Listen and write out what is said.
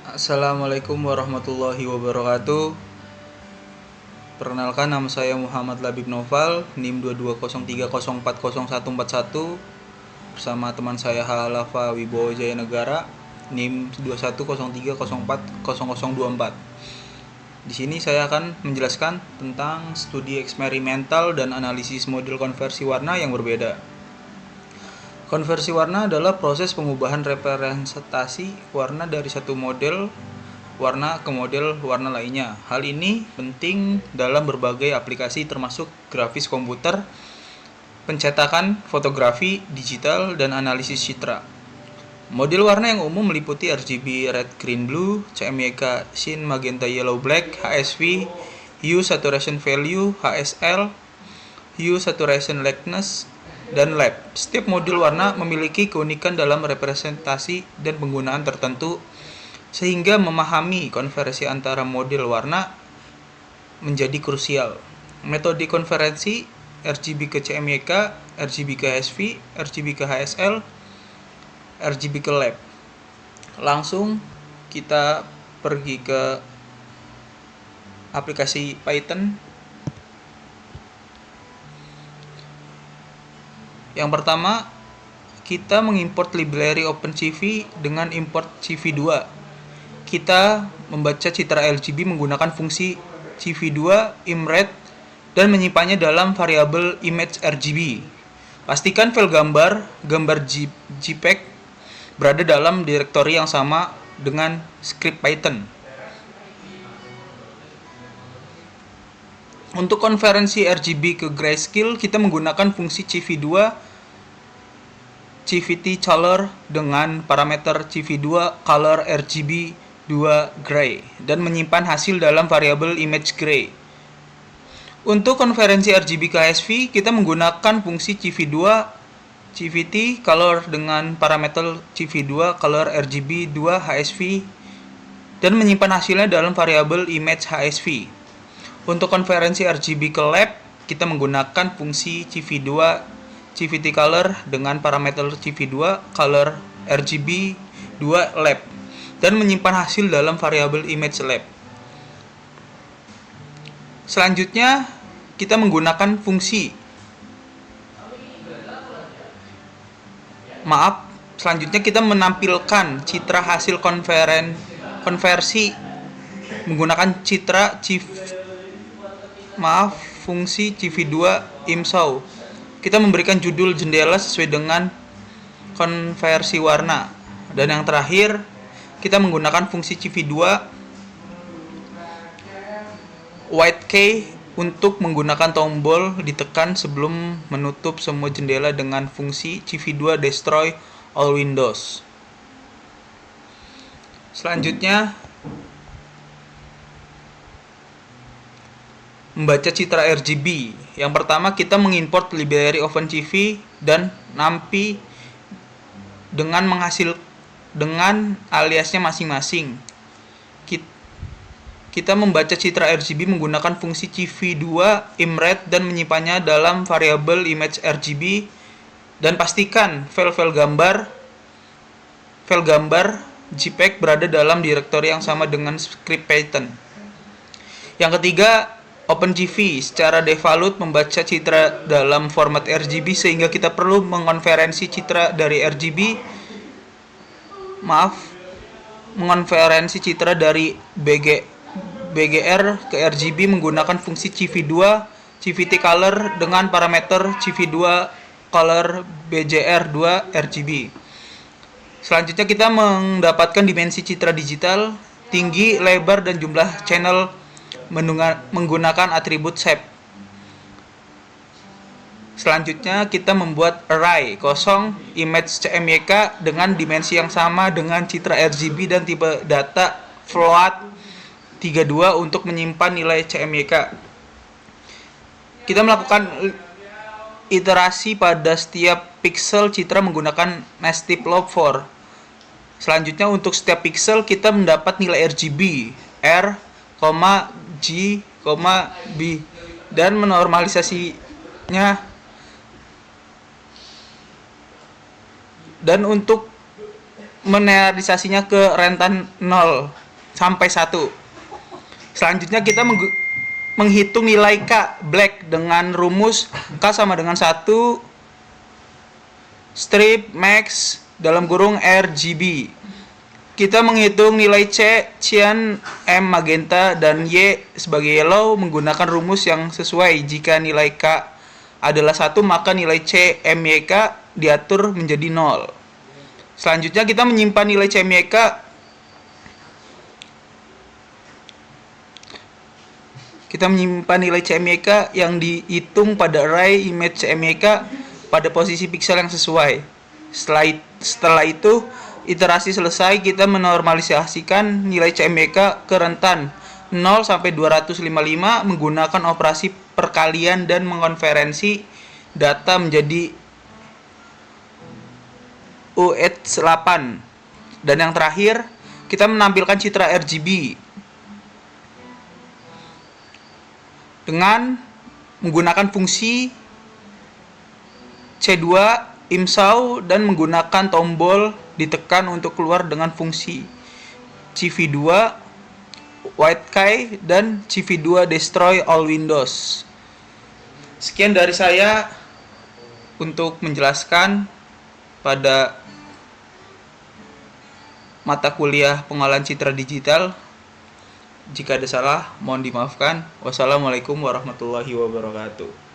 Assalamualaikum warahmatullahi wabarakatuh. Perkenalkan, nama saya Muhammad Labib Noval, NIM 2203040141 bersama teman saya Halafa Wibowo Jaya Negara, NIM 2103040024. Di sini saya akan menjelaskan tentang studi eksperimental dan analisis model konversi warna yang berbeda. Konversi warna adalah proses pengubahan representasi warna dari satu model warna ke model warna lainnya. Hal ini penting dalam berbagai aplikasi termasuk grafis komputer, pencetakan fotografi digital, dan analisis citra. Model warna yang umum meliputi RGB red, green, blue, CMYK, Cyan, magenta, yellow, black, HSV, hue saturation value, HSL, hue saturation likeness, dan lab. Setiap model warna memiliki keunikan dalam representasi dan penggunaan tertentu, sehingga memahami konversi antara model warna menjadi krusial. Metode konversi RGB ke CMYK, RGB ke HSV, RGB ke HSL, RGB ke lab. Langsung kita pergi ke aplikasi Python. Yang pertama, kita mengimport library OpenCV dengan import CV2. Kita membaca citra RGB menggunakan fungsi CV2 imret dan menyimpannya dalam variabel image RGB. Pastikan file gambar JPEG berada dalam direktori yang sama dengan script Python. Untuk konversi RGB ke grayscale, kita menggunakan fungsi CV2 CVT color dengan parameter CV2 color RGB 2 gray dan menyimpan hasil dalam variabel image gray. Untuk konversi RGB ke HSV, kita menggunakan fungsi CV2 CVT color dengan parameter CV2 color RGB 2 HSV dan menyimpan hasilnya dalam variabel image HSV. Untuk konversi RGB ke lab, kita menggunakan fungsi CV2 CVT color dengan parameter CV2 color RGB 2 lab dan menyimpan hasil dalam variabel image lab. Selanjutnya, kita menggunakan fungsi selanjutnya kita menampilkan citra hasil konversi menggunakan fungsi CV2 imshow. Kita memberikan judul jendela sesuai dengan konversi warna. Dan yang terakhir, kita menggunakan fungsi CV2 white key untuk menggunakan tombol ditekan sebelum menutup semua jendela dengan fungsi CV2 destroy all windows. Selanjutnya, membaca citra RGB. Yang pertama, kita mengimport library OpenCV dan NumPy dengan aliasnya masing-masing. Kita membaca citra RGB menggunakan fungsi CV2 imret dan menyimpannya dalam variabel image RGB dan pastikan file gambar JPEG berada dalam direktori yang sama dengan script Python. Yang ketiga, OpenCV secara default membaca citra dalam format RGB sehingga kita perlu mengonversi citra dari BGR ke RGB menggunakan fungsi CV2 CVT color dengan parameter CV2 color BGR2 RGB. Selanjutnya kita mendapatkan dimensi citra digital, tinggi, lebar, dan jumlah channel menggunakan atribut shape. Selanjutnya kita membuat array kosong image CMYK dengan dimensi yang sama dengan citra RGB dan tipe data float 32 untuk menyimpan nilai CMYK. Kita melakukan iterasi pada setiap pixel citra menggunakan nested loop for. Selanjutnya untuk setiap pixel kita mendapat nilai RGB R, G, B dan menormalisasinya. Dan untuk menealisasinya ke rentan 0. sampai 1. Selanjutnya kita menghitung nilai K black dengan rumus K sama dengan 1 strip max dalam kurung RGB. Kita menghitung nilai C cyan, M magenta, dan Y sebagai yellow menggunakan rumus yang sesuai. Jika nilai K adalah 1, maka nilai C MYK diatur menjadi 0. Selanjutnya kita menyimpan nilai CMYK. Kita menyimpan nilai CMYK yang dihitung pada array image CMYK pada posisi piksel yang sesuai. Setelah itu, iterasi selesai, kita menormalisasikan nilai CMYK ke rentan 0 sampai 255 menggunakan operasi perkalian dan mengkonversi data menjadi UH8. Dan yang terakhir, kita menampilkan citra RGB dengan menggunakan fungsi C2 imsau dan menggunakan tombol ditekan untuk keluar dengan fungsi CV2 white key dan CV2 destroy all windows. Sekian dari saya untuk menjelaskan pada mata kuliah pengolahan citra digital. Jika ada salah, mohon dimaafkan. Wassalamualaikum warahmatullahi wabarakatuh.